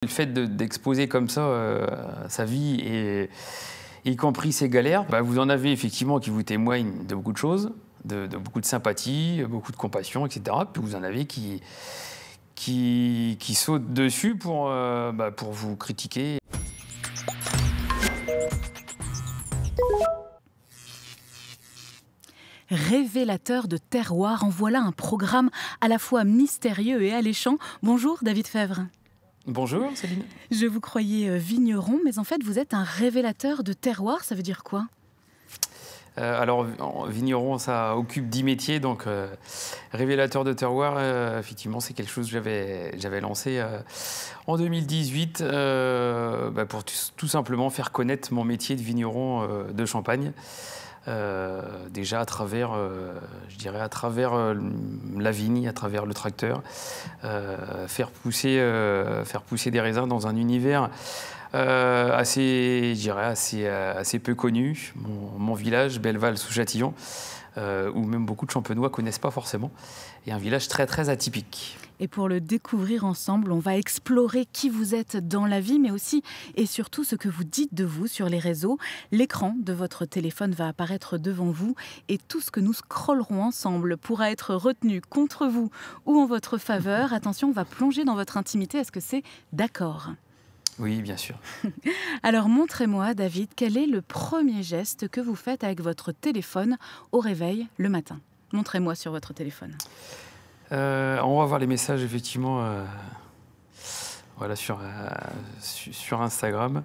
Le fait d'exposer comme ça sa vie et y compris ses galères, vous en avez effectivement qui vous témoignent de beaucoup de choses, de beaucoup de sympathie, beaucoup de compassion, etc. Puis vous en avez qui sautent dessus pour vous critiquer. Révélateur de terroir, en voilà un programme à la fois mystérieux et alléchant. Bonjour David Fèvre. Bonjour Céline. Je vous croyais vigneron, mais en fait vous êtes un révélateur de terroir, ça veut dire quoi? Alors, vigneron, ça occupe 10 métiers, donc révélateur de terroir, effectivement, c'est quelque chose que j'avais lancé en 2018 pour tout simplement faire connaître mon métier de vigneron de Champagne. Déjà à travers, je dirais, à travers la vigne, à travers le tracteur, faire pousser des raisins dans un univers assez, je dirais, assez peu connu. Mon village, Belleval sous Châtillon, où même beaucoup de Champenois ne connaissent pas forcément, et un village très très atypique. Et pour le découvrir ensemble, on va explorer qui vous êtes dans la vie, mais aussi et surtout ce que vous dites de vous sur les réseaux. L'écran de votre téléphone va apparaître devant vous et tout ce que nous scrollerons ensemble pourra être retenu contre vous ou en votre faveur. Attention, on va plonger dans votre intimité. Est-ce que c'est d'accord ? Oui, bien sûr. Alors montrez-moi, David, quel est le premier geste que vous faites avec votre téléphone au réveil le matin ? Montrez-moi sur votre téléphone. On va voir les messages effectivement voilà, sur Instagram,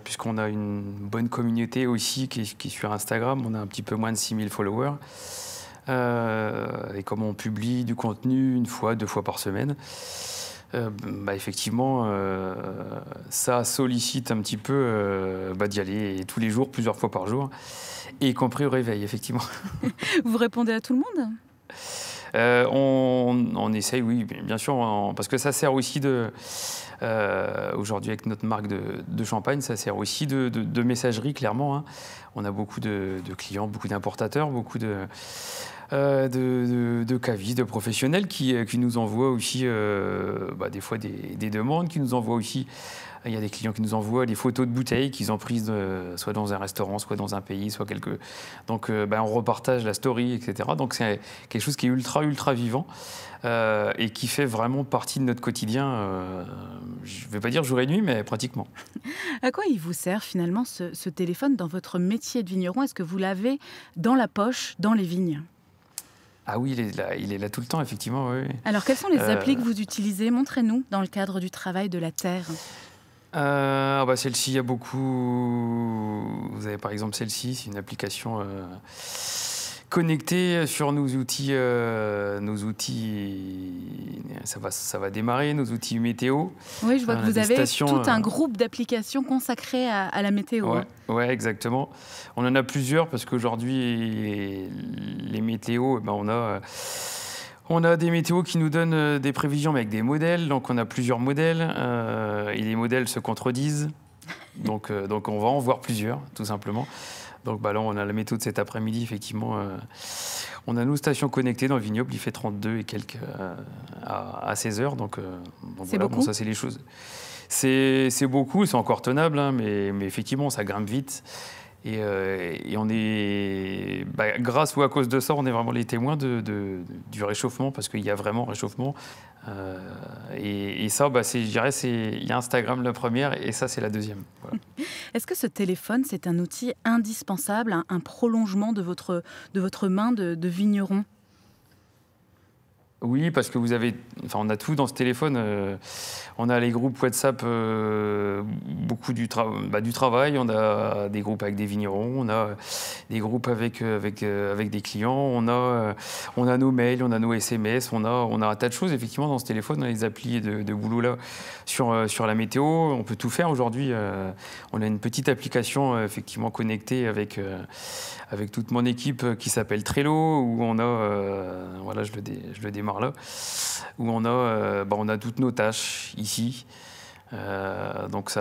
puisqu'on a une bonne communauté aussi qui est sur Instagram. On a un petit peu moins de 6000 followers. Et comme on publie du contenu une fois, 2 fois par semaine, effectivement, ça sollicite un petit peu d'y aller tous les jours, plusieurs fois par jour, y compris au réveil, effectivement. Vous répondez à tout le monde ? On essaye, oui, bien sûr, parce que ça sert aussi aujourd'hui avec notre marque de champagne, ça sert aussi de messagerie, clairement. Hein. On a beaucoup de clients, beaucoup d'importateurs, beaucoup de cavistes, de professionnels qui nous envoient aussi des fois des demandes, qui nous envoient aussi. Il y a des clients qui nous envoient des photos de bouteilles qu'ils ont prises soit dans un restaurant, soit dans un pays, soit quelques. Donc on repartage la story, etc. Donc c'est quelque chose qui est ultra vivant et qui fait vraiment partie de notre quotidien. Je ne vais pas dire jour et nuit, mais pratiquement. À quoi il vous sert finalement ce téléphone dans votre métier de vigneron? Est-ce que vous l'avez dans la poche, dans les vignes? Ah oui, il est là tout le temps, effectivement. Oui. Alors quelles sont les applis que vous utilisez? Montrez-nous dans le cadre du travail de la terre. Celle-ci, il y a beaucoup. Vous avez par exemple celle-ci, c'est une application connectée sur nos outils. Ça va démarrer, nos outils météo. Oui, je vois que vous avez stations, tout un groupe d'applications consacrées à la météo. Ouais, ouais, exactement. On en a plusieurs parce qu'aujourd'hui, les météos, on a des météos qui nous donnent des prévisions mais avec des modèles, donc on a plusieurs modèles et les modèles se contredisent, donc on va en voir plusieurs, tout simplement. Donc là, on a la météo de cet après-midi, effectivement. On a nos stations connectées dans le vignoble, il fait 32 et quelques à 16 heures, donc c'est voilà, beaucoup. Ça c'est les choses. C'est beaucoup, c'est encore tenable, hein, mais effectivement, ça grimpe vite. Et on est, grâce ou à cause de ça, on est vraiment les témoins du réchauffement, parce qu'il y a vraiment réchauffement. Et ça, je dirais, il y a Instagram la première, et ça, c'est la deuxième. Voilà. Est-ce que ce téléphone, c'est un outil indispensable, un prolongement de votre main de vigneron? Oui, parce que on a tout dans ce téléphone. On a les groupes WhatsApp, beaucoup du travail. On a des groupes avec des vignerons. On a des groupes avec des clients. On a nos mails, on a nos SMS. On a un tas de choses effectivement dans ce téléphone. On a les applis de boulot là sur la météo. On peut tout faire aujourd'hui. On a une petite application effectivement connectée avec toute mon équipe qui s'appelle Trello, où on a voilà, je le démarre là, où on a toutes nos tâches ici. Donc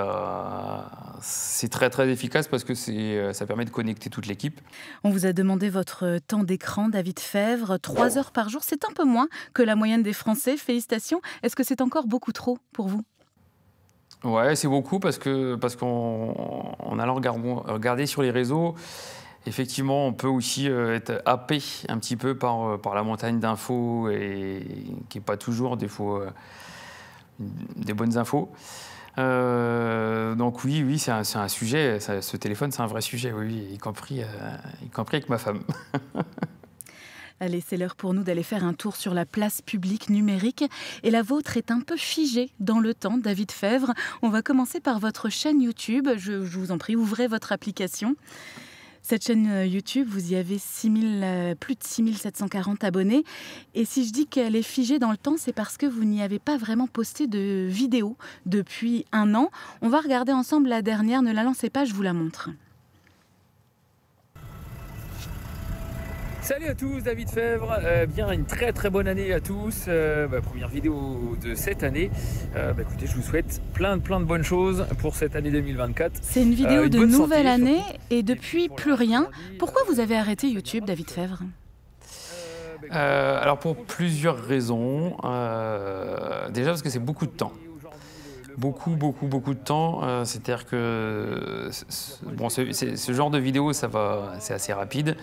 c'est très très efficace parce que ça permet de connecter toute l'équipe. On vous a demandé votre temps d'écran, David Fèvre, 3 heures par jour. C'est un peu moins que la moyenne des Français. Félicitations. Est-ce que c'est encore beaucoup trop pour vous? Ouais, c'est beaucoup parce qu'en allant regarder sur les réseaux, effectivement, on peut aussi être happé un petit peu par la montagne d'infos et qui n'est pas toujours des fois des bonnes infos. Donc oui, c'est un sujet. Ce téléphone, c'est un vrai sujet, oui, y compris avec ma femme. Allez, c'est l'heure pour nous d'aller faire un tour sur la place publique numérique. Et la vôtre est un peu figée dans le temps, David Febvre. On va commencer par votre chaîne YouTube. Je vous en prie, ouvrez votre application. Cette chaîne YouTube, vous y avez plus de 6740 abonnés. Et si je dis qu'elle est figée dans le temps, c'est parce que vous n'y avez pas vraiment posté de vidéo depuis 1 an. On va regarder ensemble la dernière. Ne la lancez pas, je vous la montre. Salut à tous, David Febvre, bien une très bonne année à tous, première vidéo de cette année, écoutez, je vous souhaite plein de bonnes choses pour cette année 2024. C'est une vidéo de nouvelle année et depuis plus rien. Pourquoi vous avez arrêté YouTube, David Febvre ? Alors pour plusieurs raisons. Déjà parce que c'est beaucoup de temps. Beaucoup de temps. C'est-à-dire que ce genre de vidéo, c'est assez rapide.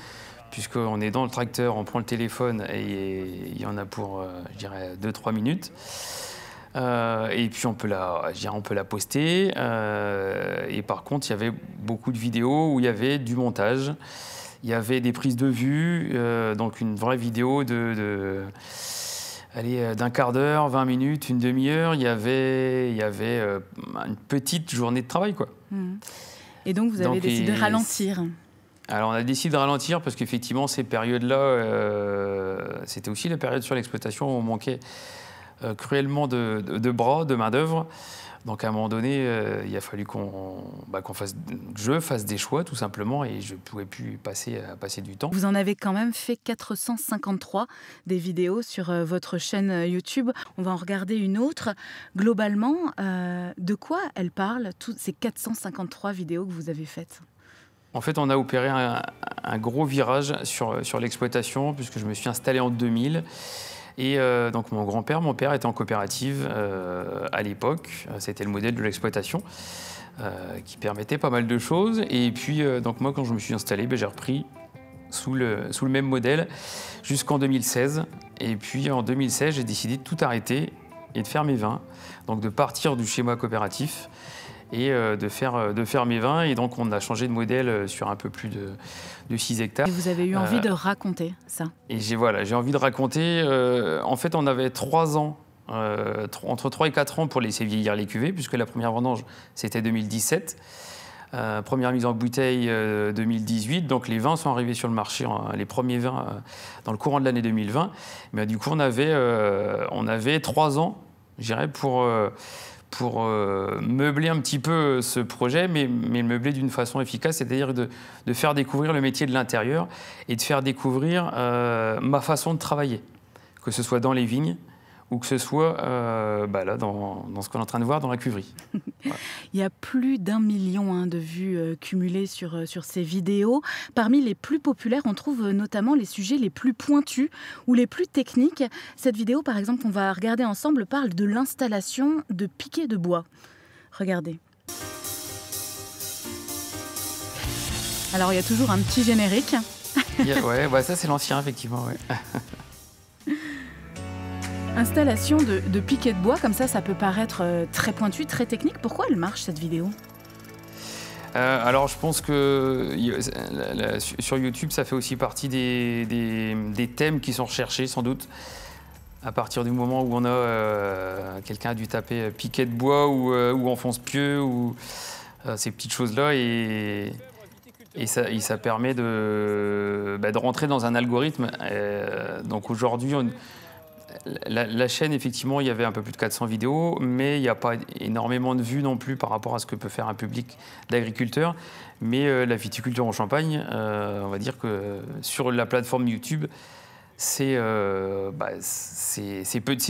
Puisqu'on est dans le tracteur, on prend le téléphone et il y en a pour, je dirais, 2-3 minutes. Et puis on peut la poster. Et par contre, il y avait beaucoup de vidéos où il y avait du montage. Il y avait des prises de vue, donc une vraie vidéo d'un quart d'heure, 20 minutes, une demi-heure. Il y avait une petite journée de travail, quoi. Et donc vous avez décidé de ralentir. Alors on a décidé de ralentir parce qu'effectivement ces périodes-là, c'était aussi la période sur l'exploitation où on manquait cruellement de bras, de main-d'œuvre. Donc à un moment donné, il a fallu que je fasse des choix tout simplement et je ne pouvais plus passer du temps. Vous en avez quand même fait 453 des vidéos sur votre chaîne YouTube. On va en regarder une autre. Globalement, de quoi elles parlent, toutes ces 453 vidéos que vous avez faites ? En fait, on a opéré un gros virage sur l'exploitation puisque je me suis installé en 2000. Et donc mon père était en coopérative à l'époque. C'était le modèle de l'exploitation qui permettait pas mal de choses. Et puis donc moi, quand je me suis installé, j'ai repris sous le même modèle jusqu'en 2016. Et puis en 2016, j'ai décidé de tout arrêter et de faire mes vins. Donc de partir du schéma coopératif et de faire mes vins. Et donc, on a changé de modèle sur un peu plus de 6 hectares. Et vous avez eu envie de raconter ça. Et j'ai envie de raconter. En fait, on avait 3 ans, entre 3 et 4 ans pour laisser vieillir les cuvées, puisque la première vendange, c'était 2017. Première mise en bouteille 2018. Donc, les vins sont arrivés sur le marché, les premiers vins, dans le courant de l'année 2020. Mais du coup, on avait 3 ans, je dirais, pour meubler un petit peu ce projet, mais le meubler d'une façon efficace, c'est-à-dire de faire découvrir le métier de l'intérieur et de faire découvrir ma façon de travailler, que ce soit dans les vignes ou que ce soit là, dans ce qu'on est en train de voir dans la cuverie. Voilà. Il y a plus d'1 million de vues cumulées sur ces vidéos. Parmi les plus populaires, on trouve notamment les sujets les plus pointus ou les plus techniques. Cette vidéo, par exemple, qu'on va regarder ensemble, parle de l'installation de piquets de bois. Regardez. Alors, il y a toujours un petit générique. Ça, c'est l'ancien, effectivement. Ouais. Installation de piquets de bois, comme ça peut paraître très pointu, très technique. Pourquoi elle marche, cette vidéo ? Alors, je pense que sur YouTube, ça fait aussi partie des thèmes qui sont recherchés, sans doute. À partir du moment où quelqu'un a dû taper piquet de bois ou enfonce-pieux, ou ces petites choses-là, et ça permet de rentrer dans un algorithme. Donc aujourd'hui, la chaîne, effectivement, il y avait un peu plus de 400 vidéos, mais il n'y a pas énormément de vues non plus par rapport à ce que peut faire un public d'agriculteurs. Mais la viticulture en Champagne, on va dire que sur la plateforme YouTube, c'est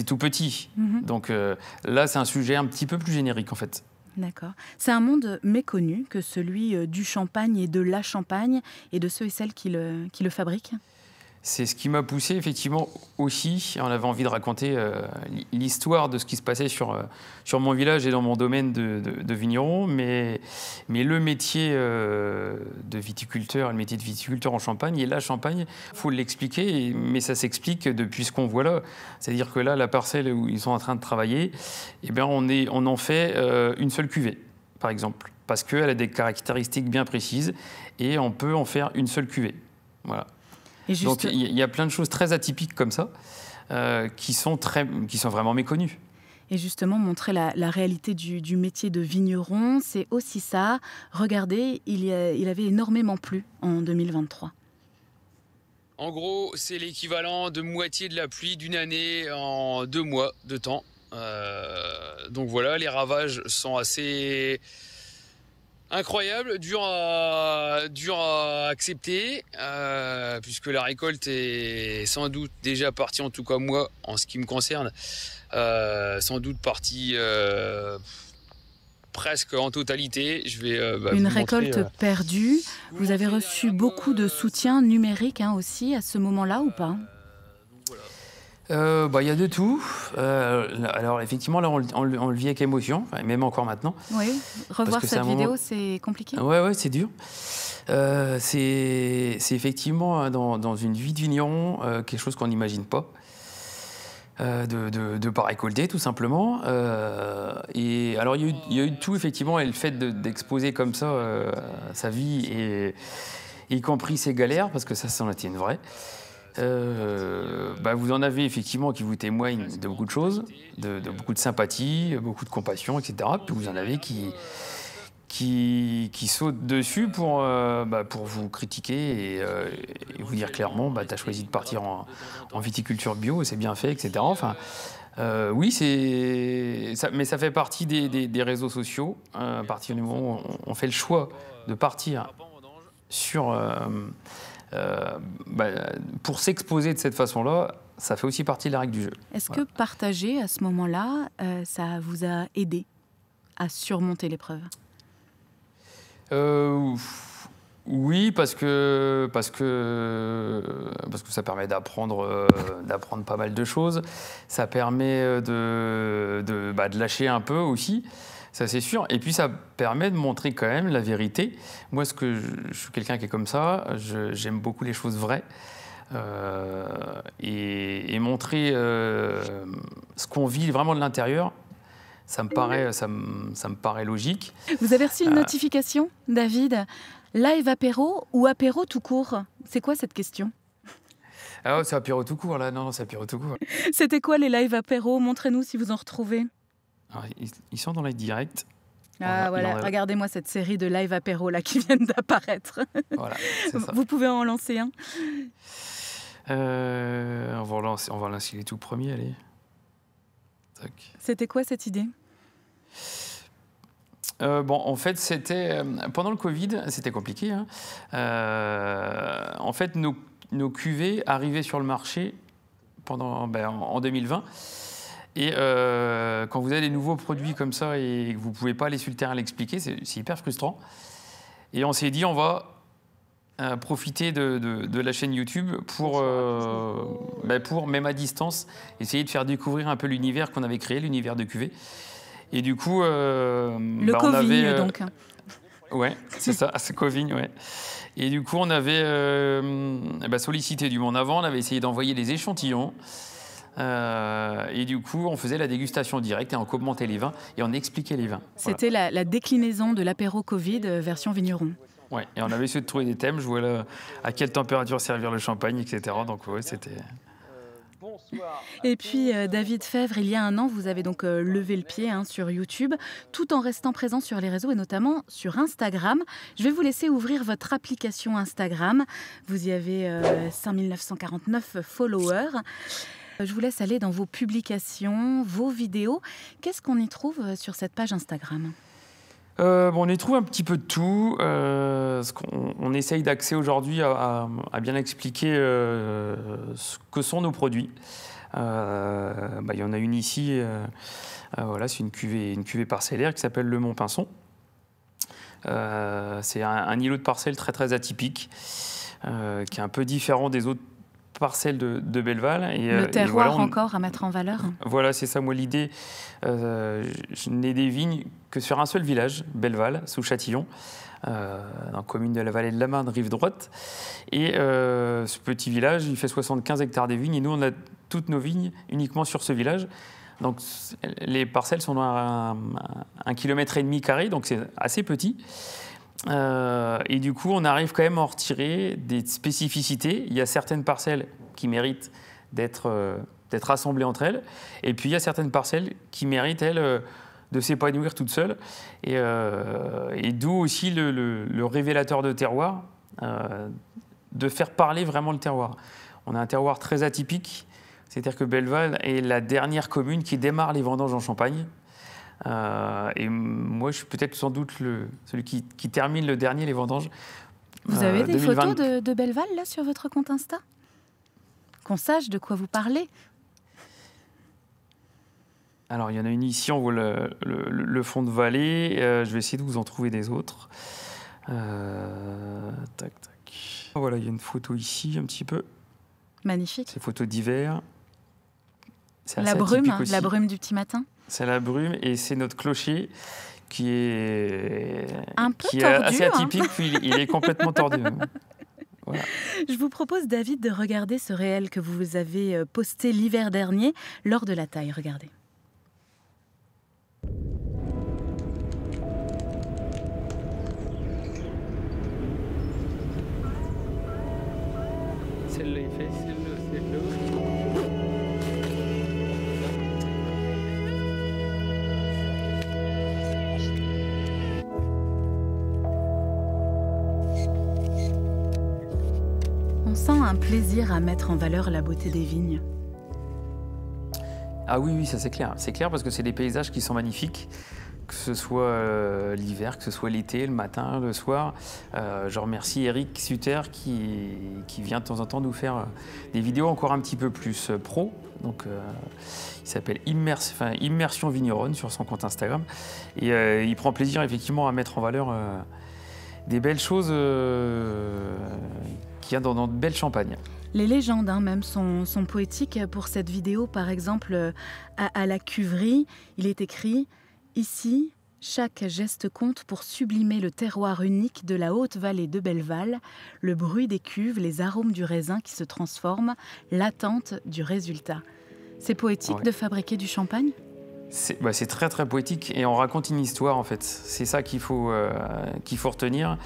tout petit. Donc là, c'est un sujet un petit peu plus générique, en fait. D'accord. C'est un monde méconnu que celui du champagne et de la Champagne et de ceux et celles qui le fabriquent ? c'est ce qui m'a poussé effectivement aussi. On avait envie de raconter l'histoire de ce qui se passait sur mon village et dans mon domaine de vigneron, mais le métier de viticulteur, le métier de viticulteur en Champagne, et la Champagne, il faut l'expliquer, mais ça s'explique depuis ce qu'on voit là. C'est-à-dire que là, la parcelle où ils sont en train de travailler, eh bien, on en fait une seule cuvée, par exemple, parce qu'elle a des caractéristiques bien précises et on peut en faire une seule cuvée. Voilà. Donc il y a plein de choses très atypiques comme ça qui sont vraiment méconnues. Et justement, montrer la réalité du métier de vigneron, c'est aussi ça. Regardez, il avait énormément plu en 2023. En gros, c'est l'équivalent de moitié de la pluie d'une année en 2 mois de temps. Donc voilà, les ravages sont assez incroyables, dur à accepter, puisque la récolte est sans doute déjà partie, en tout cas moi, en ce qui me concerne, sans doute partie presque en totalité. Je vais une vous récolte montrer, perdue. Vous avez reçu beaucoup de soutien numérique aussi à ce moment-là ou pas? Il y a de tout. Alors effectivement, là, on le vit avec émotion, même encore maintenant. Oui, revoir cette vidéo, c'est compliqué. Ouais, c'est dur. C'est effectivement dans une vie de vigneron quelque chose qu'on n'imagine pas. De pas récolter, tout simplement. Et alors, il y a eu de tout, effectivement, et le fait d'exposer comme ça sa vie, et y compris ses galères, parce que ça en était une vraie. Vous en avez effectivement qui vous témoignent de beaucoup de choses, de beaucoup de sympathie, beaucoup de compassion, etc. Puis vous en avez qui sautent dessus pour vous critiquer et vous dire clairement tu as choisi de partir en viticulture bio, c'est bien fait, etc. Enfin, oui, mais ça fait partie des réseaux sociaux. À partir du moment où on fait le choix de partir sur... pour s'exposer de cette façon-là, ça fait aussi partie de la règle du jeu. Est-ce que partager à ce moment-là, ça vous a aidé à surmonter l'épreuve? Oui, parce que ça permet d'apprendre pas mal de choses. Ça permet de lâcher un peu aussi. Ça, c'est sûr. Et puis, ça permet de montrer quand même la vérité. Moi, je suis quelqu'un qui est comme ça. J'aime beaucoup les choses vraies. Et montrer ce qu'on vit vraiment de l'intérieur, ça me paraît logique. Vous avez reçu une notification, David? Live apéro ou apéro tout court? C'est quoi cette question? Ah ouais, c'est apéro tout court, là. Non, c'est apéro tout court. C'était quoi les live apéro? Montrez-nous si vous en retrouvez. Alors, ils sont dans les directs. Ah voilà, regardez-moi cette série de live apéro là qui viennent d'apparaître. Voilà, c'est ça. Vous pouvez en lancer un. On va lancer les tout premiers, allez. Tac. C'était quoi cette idée? En fait, c'était pendant le Covid, c'était compliqué. Hein. En fait, nos cuvées arrivaient sur le marché en 2020. Et quand vous avez des nouveaux produits comme ça et que vous ne pouvez pas aller sur le terrain l'expliquer, c'est hyper frustrant. Et on s'est dit, on va profiter de la chaîne YouTube pour, même à distance, essayer de faire découvrir un peu l'univers qu'on avait créé, l'univers de cuvée. Et du coup... le Covigne, donc. Ouais, c'est ça, c'est Covigne, ouais. Et du coup, on avait sollicité du monde avant, on avait essayé d'envoyer des échantillons. Et du coup, on faisait la dégustation directe et on commentait les vins et on expliquait les vins. C'était la déclinaison de l'apéro Covid version vigneron. Ouais, et on avait essayé de trouver des thèmes. Je voulais à quelle température servir le champagne, etc. Donc ouais, c'était... Et puis, David Fèvre, il y a un an, vous avez donc levé le pied sur YouTube, tout en restant présent sur les réseaux et notamment sur Instagram. Je vais vous laisser ouvrir votre application Instagram. Vous y avez 5949 followers. Je vous laisse aller dans vos publications, vos vidéos. Qu'est-ce qu'on y trouve sur cette page Instagram ? On y trouve un petit peu de tout. On essaye d'axer aujourd'hui à bien expliquer ce que sont nos produits. Il y en a une ici, c'est une cuvée parcellaire qui s'appelle le Montpinçon. C'est un îlot de parcelle très très atypique, qui est un peu différent des autres parcelles de Belleval. Le terroir encore à mettre en valeur. Voilà, c'est ça. Moi, l'idée, je n'ai des vignes que sur un seul village, Belleval, sous Châtillon, dans la commune de la vallée de la Marne, rive droite. Et ce petit village, il fait 75 hectares de vignes. Et nous, on a toutes nos vignes uniquement sur ce village. Donc, les parcelles sont à 1,5 km², donc c'est assez petit. Et du coup, on arrive quand même à en retirer des spécificités. Il y a certaines parcelles qui méritent d'être assemblées entre elles. Et puis, il y a certaines parcelles qui méritent, elles, de s'épanouir toutes seules. Et d'où aussi le révélateur de terroir, de faire parler vraiment le terroir. On a un terroir très atypique. C'est-à-dire que Belleval est la dernière commune qui démarre les vendanges en Champagne. Et moi, je suis peut-être sans doute celui qui termine le dernier les vendanges. Vous avez des photos de Belleval là sur votre compte Insta? Qu'on sache de quoi vous parlez. Alors, il y en a une ici, on voit le fond de vallée. Je vais essayer de vous en trouver des autres. Tac, tac. Voilà, il y a une photo ici, un petit peu. Magnifique. C'est photo d'hiver. La brume du petit matin. C'est la brume et c'est notre clocher qui est tordu, assez atypique, puis il est complètement tordu. Voilà. Je vous propose, David, de regarder ce réel que vous avez posté l'hiver dernier lors de la taille. Regardez. Celle-là, il fait celle-là. On sent un plaisir à mettre en valeur la beauté des vignes. Ah oui, ça c'est clair. C'est clair parce que c'est des paysages qui sont magnifiques, que ce soit l'hiver, que ce soit l'été, le matin, le soir. Je remercie Eric Sutter qui vient de temps en temps nous faire des vidéos encore un petit peu plus pro. Donc, il s'appelle Immersion Vigneronne sur son compte Instagram. Et il prend plaisir effectivement à mettre en valeur des belles choses qu'il y a dans de belles champagnes. Les légendes même sont poétiques. Pour cette vidéo, par exemple, à la cuverie, il est écrit « Ici, chaque geste compte pour sublimer le terroir unique de la haute vallée de Belleval, le bruit des cuves, les arômes du raisin qui se transforment, l'attente du résultat. » C'est poétique de fabriquer du champagne ? C'est très très poétique et on raconte une histoire en fait. C'est ça qu'il faut retenir.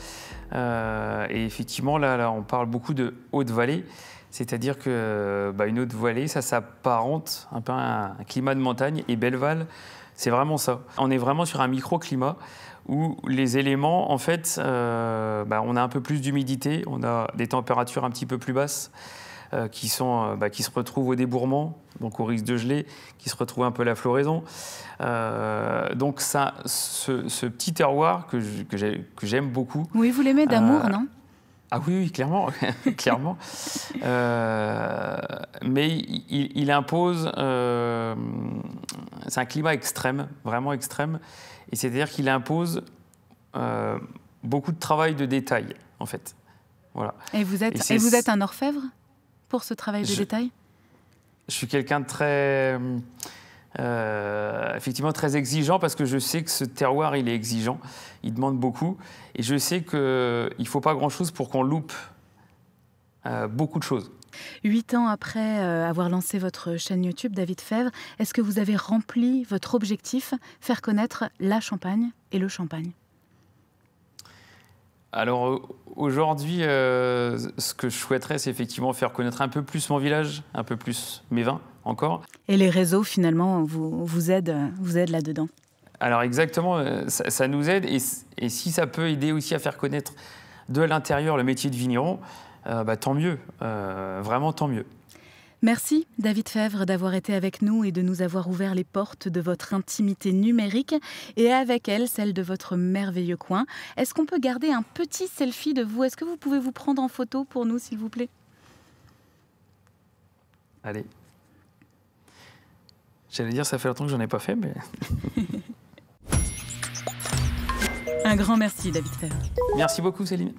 Et effectivement, là, on parle beaucoup de haute vallée. C'est-à-dire qu'une haute vallée, ça s'apparente un peu à un climat de montagne. Et Belleval, c'est vraiment ça. On est vraiment sur un microclimat où les éléments, en fait, on a un peu plus d'humidité, on a des températures un petit peu plus basses qui se retrouvent au débourrement, donc au risque de geler, qui se retrouvent un peu à la floraison. Donc ce petit terroir que j'aime beaucoup. Oui, vous l'aimez d'amour, non ? Ah oui, clairement, clairement. Mais il impose. C'est un climat extrême, vraiment extrême, et c'est-à-dire qu'il impose beaucoup de travail de détail, en fait. Voilà. Et vous êtes un orfèvre pour ce travail de détail ? Je suis quelqu'un de très, effectivement très exigeant parce que je sais que ce terroir, il est exigeant, il demande beaucoup. Et je sais qu'il ne faut pas grand-chose pour qu'on loupe beaucoup de choses. 8 ans après avoir lancé votre chaîne YouTube, David Febvre, est-ce que vous avez rempli votre objectif, faire connaître la Champagne et le champagne ? Alors aujourd'hui, ce que je souhaiterais, c'est effectivement faire connaître un peu plus mon village, un peu plus mes vins encore. Et les réseaux, finalement, vous aident là-dedans. Alors exactement, ça nous aide. Et si ça peut aider aussi à faire connaître de l'intérieur le métier de vigneron, tant mieux, vraiment tant mieux. Merci David Febvre d'avoir été avec nous et de nous avoir ouvert les portes de votre intimité numérique et avec elle, celle de votre merveilleux coin. Est-ce qu'on peut garder un petit selfie de vous ? Est-ce que vous pouvez vous prendre en photo pour nous, s'il vous plaît ? Allez. J'allais dire, ça fait longtemps que j'en ai pas fait, mais... Un grand merci David Febvre. Merci beaucoup Céline.